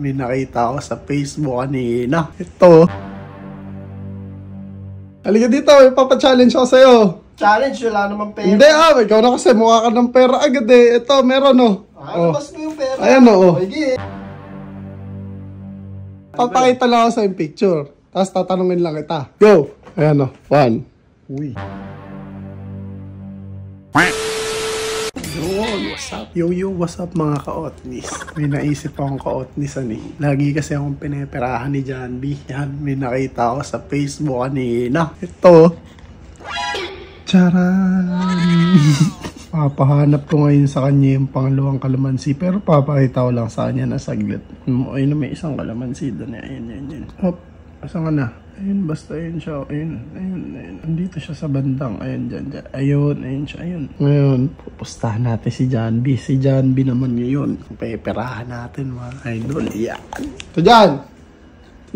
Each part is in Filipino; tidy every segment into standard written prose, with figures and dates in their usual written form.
May nakita ko sa Facebook kanina. Ito. Halika dito, may papachallenge ako sa'yo. Challenge, wala naman pera. Hindi ikaw na kasi mukha ka ng pera agad eh. Ito, meron Labas mo yung pera. Ayan Sige. Papakita lang ako sa yung picture. Tapos tatanungin lang kita. Go! Ayan 1. Uy. What's up? Yo, what's up mga ka-otnis? May naisip akong ka-otnisan eh. Lagi kasi akong pineperahan ni John B. Yan, may nakita ako sa Facebook kanina. Ito. Charan! Papahanap ko ngayon sa kanya yung pangalawang kalamansi. Pero papakita ko lang sa kanya na saglit. Ayun na may isang kalamansi doon. Ayun. Hop, asan ka na? Ayun, basta ayun siya. Ayun. Andito siya sa bandang. Ayun, dyan. Ayun siya. Ngayon, pupustahan natin si John B. Si John B naman ngayon. Peperahan natin mga idol. Yan. Ito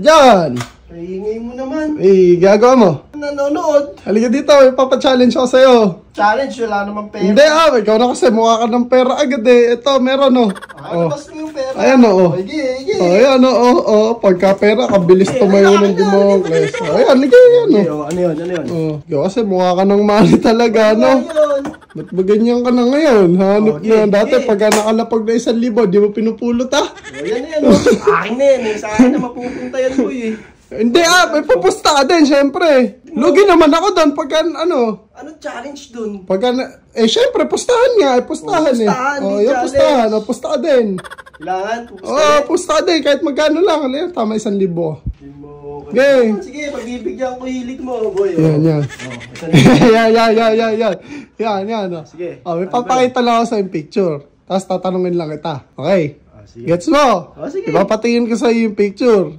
John! Ingay mo naman. Gagawa mo. Nanonood. Halika dito, may papachallenge ako sa'yo. Challenge, wala naman pera. Hindi ikaw na kasi mukha ka ng pera agad eh. Ito, meron Labas mo yung pera. Ayan Sige. Ayan pagka pera, kabilis tumayo ng Dimocles. Ayan. Ano yun? Ikaw kasi mukha ka ng mali talaga, no? Ba't ba ganyan ka na ngayon? Hanap na. Dati pagka nakalapag na 1,000, di mo pinupulot Yan. Akin na yan. Sa akin na mapupunta yan po eh. Hindi may pupusta ka din, syempre. Lugi naman ako doon pagka Anong challenge dun? Pagka syempre, pustahan nga. Pustahan pusta ka din. Kailangan, pustahan. Pusta ka din. Kahit magkano lang. Tama 1,000. Okay. Sige, pagbibigyan ko hilig mo, boy. Yan. Yan. Sige. May papakita lang ako sa yung picture. Tapos tatanungin lang kita. Okay? Gets mo? Sige. Ipapatingin ko sa yung picture.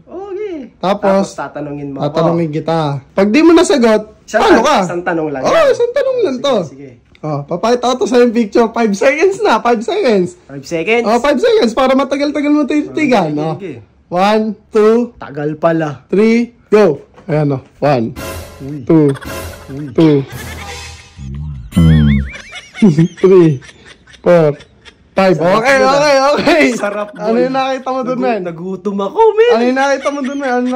Tapos tatanungin mo tatanungin kita. Pag di mo nasagot, paano ka? Isang tanong lang. Isang tanong lang to. Sige. Papakita ko to sa yung picture. 5 seconds na. 5 seconds. 5 seconds? 5 seconds para matagal-tagal mo titigan. 1, 2, tagal pala. 3, go. Ayan 1, 2, 3, 4, 5. Okay. Sarap, boy. Ano yung nakita mo dun, men? Nagutom ako, men. Ano yung nakita mo dun, men?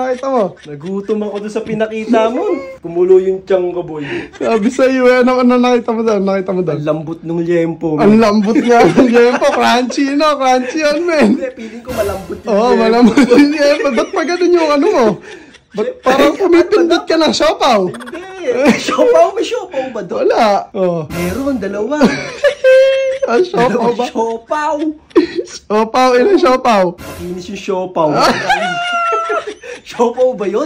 Nagutom ako dun sa pinakita mo. Kumulo yung tiyan ko, boy. Sabi sa'yo, ano nakita mo dun? Ang lambot ng liempo, men. Ang lambot nga ng liempo. Crunchy, no? Crunchy yan, men. Hindi, feeling ko malambot yung liempo. Malambot yung liempo. Ba't pa ganun yung ano mo? Ba't parang pumipindot ka ng siopaw? Hindi. May siopaw ba doon? Wala. Meron, dalawa. Siopaw ba? Siopaw. Ilan siopaw? Makinis yung siopaw. Siopaw ba yun?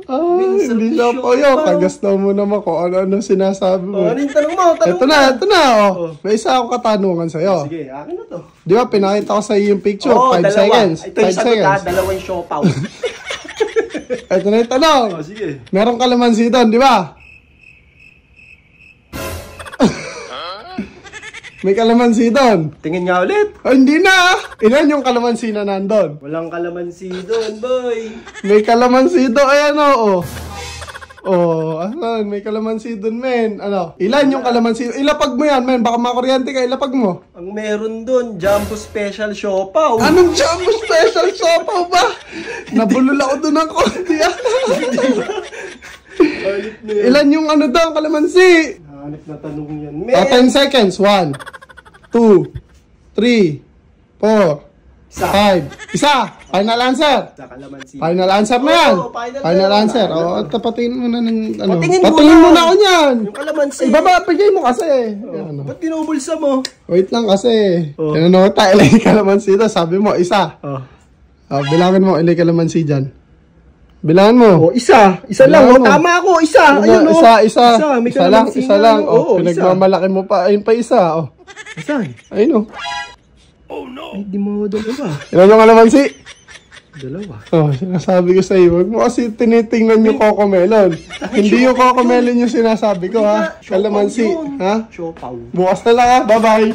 Hindi siopaw yun. Kagastaw mo naman kung ano sinasabi mo. Ano yung tanong mo? Ito na. May isa akong katanungan sa'yo. Sige, akin na to. Di ba, pinakita ko sa'yo yung picture. 5 seconds. Ito yung sagot dalawang siopaw. Ito na yung tanong. Sige. Merong kalamansi doon, di ba? May kalamansi doon. Tingin nga ulit. Hindi na. Ilan yung kalamansi na nandun? Walang kalamansi doon, boy. May kalamansi doon. Ayan asan? May kalamansi doon, men. Ilan yung kalamansi? Ilapag mo yan, men. Baka makuryente ka, ilapag mo. Ang meron doon, Jumbo Special Siopaw. Anong Jumbo Special Siopaw ba? Nabulol ako doon ng konti. Ilan yung doon, kalamansi? Hanip na tanong yan, 10 seconds. 1, 2, 3, 4, 5. Isa. Final answer. Final answer na yan. Final answer. Tapatingin mo na ng Patingin mo na ako niyan. Yung kalamansi. Bigay mo kasi. Ba't pinubulsa mo? Wait lang kasi. Tinanong tayo ilan yung kalamansi ito. Sabi mo, isa. Bilangin mo ilan yung kalamansi dyan. Bilangin mo. Isa lang. Tama ako. Isa. Ayun, Isa lang. Pinagmamalaki mo pa. Ayun pa isa. Isa. Ayun. Oh no. Ay, di mo dalawa. Ilan yung kalamansi? Dalawa. Sinasabi ko sa iyo. Huwag mo kasi tinitingnan yung Cocomelon. Hindi yung Cocomelon yung sinasabi ko, ha? Kalamansi. Ha? Siopaw. Bukas na lang, ha? Bye-bye.